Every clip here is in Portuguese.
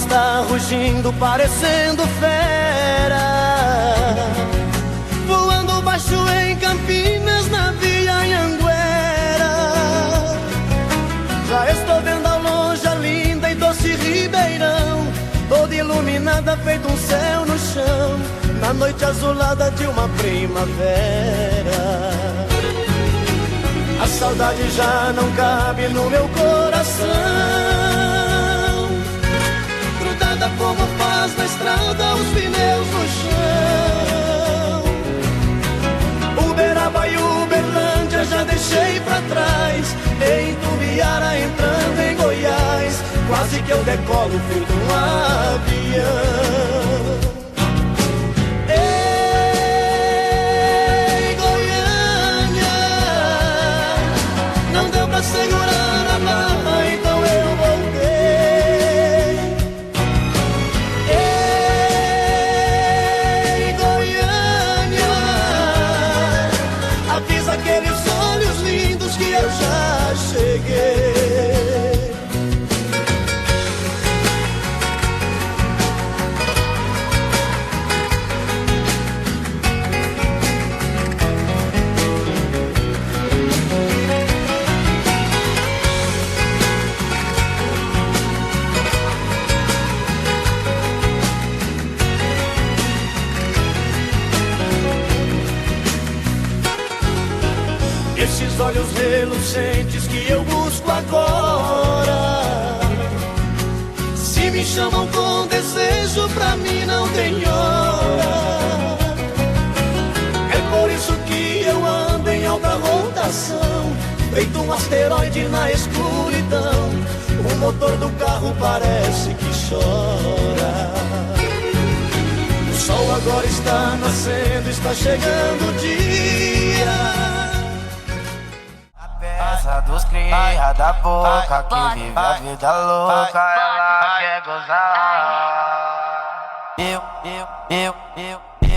está rugindo, parecendo fera, voando baixo em Campinas, na Via Anhanguera. Já estou vendo ao longe a linda e doce Ribeirão, toda iluminada, feito um céu no chão, na noite azulada de uma primavera. A saudade já não cabe no meu coração, grudada como faz na estrada os pneus no chão. Uberaba e Uberlândia já deixei pra trás, em Tubiara entrando em Goiás, quase que eu decolo feito um avião. Segurar a barra, então eu voltei. Ei, Goiânia, avisa aqueles olhos lindos que eu já cheguei. Esses olhos relucentes que eu busco agora, se me chamam com desejo, pra mim não tem hora. É por isso que eu ando em alta rotação, feito um asteroide na escuridão. O motor do carro parece que chora. O sol agora está nascendo, está chegando o dia. Dos cria da boca que vive a vida louca, ela quer gozar.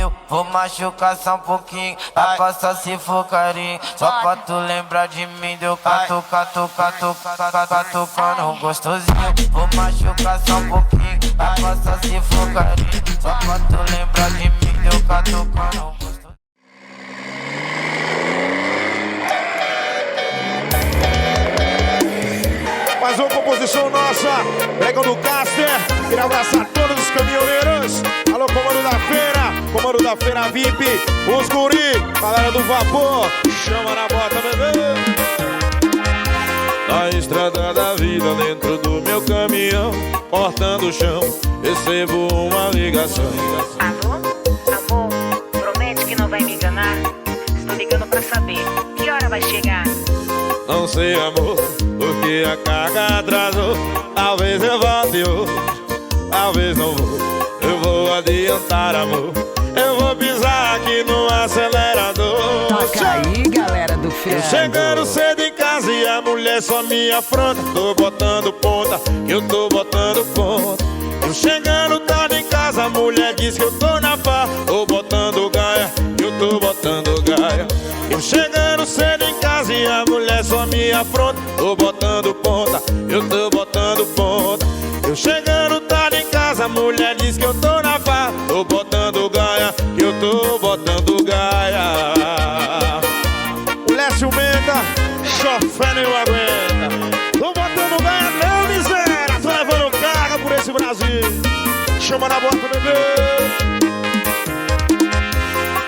Eu vou machucar só um pouquinho, a coça se for carinho, só pra tu lembrar de mim, deu catucando gostosinho. Vou machucar só um pouquinho, a coça se for carinho, só pra tu lembrar de mim, deu catucando gostosinho. Mais uma composição nossa, pega no Caster. Queria abraçar todos os caminhoneiros. Alô, comando da feira VIP, os guri, galera do vapor, chama na bota, bebê. Na estrada da vida, dentro do meu caminhão, cortando o chão, recebo uma ligação. Alô, amor, promete que não vai me enganar. Estou ligando pra saber que hora vai chegar. Não sei, amor, porque a carga atrasou. Talvez eu volte hoje, talvez não vou. Eu vou adiantar, amor, eu vou pisar aqui no acelerador. Toca aí, galera do Ferro. Eu chegando cedo em casa e a mulher só me afronta. Tô botando ponta, eu tô botando ponta. Eu chegando tarde em casa, a mulher diz que eu tô na pá. Tô botando gaia, eu tô botando gaia. Eu chegando cedo em casa e a mulher só me afronta. Tô botando ponta, eu tô botando ponta. Eu chegando tarde em casa, a mulher diz que eu tô na pá. Tô botando gaia, que eu tô botando gaia. O Lécio Menda, chofé nem aguenta. Tô botando gaia não, miséria. Tô levando carga por esse Brasil. Chama na bota, bebê.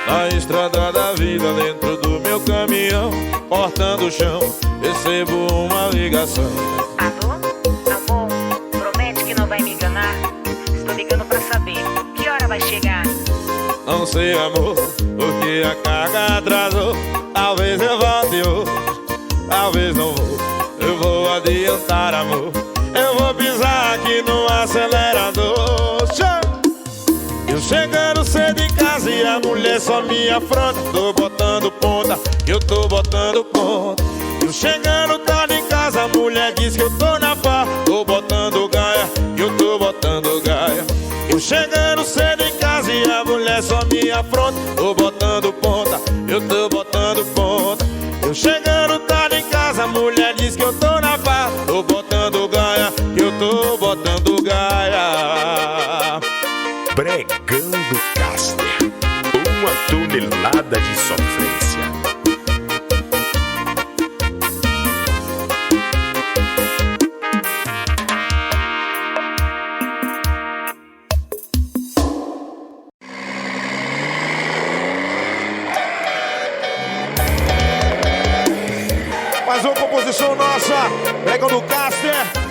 Na estrada da vida, dentro do meu caminhão, cortando o chão, recebo uma ligação. Alô, amor, promete que não vai me enganar. Estou ligando pra saber que hora vai chegar. Não sei, amor, porque a carga atrasou. Talvez eu volte hoje, talvez não vou. Eu vou adiantar, amor, eu vou pisar aqui no acelerador. Eu chegando cedo em casa e a mulher só me afronta. Tô botando ponta, eu tô botando ponta. Eu chegando tarde em casa, a mulher diz que eu tô na pá. Tô botando gaia, eu tô botando gaia. Eu chegando cedo em casa e a mulher só me afronta. Tô botando ponta, eu tô botando ponta. Eu chegando tarde em casa, a mulher diz que eu tô na pá. Tô botando gaia, eu tô botando gaia. Bregão do Caster, uma tonelada de sofrência. Mais uma composição nossa, Bregão do Caster.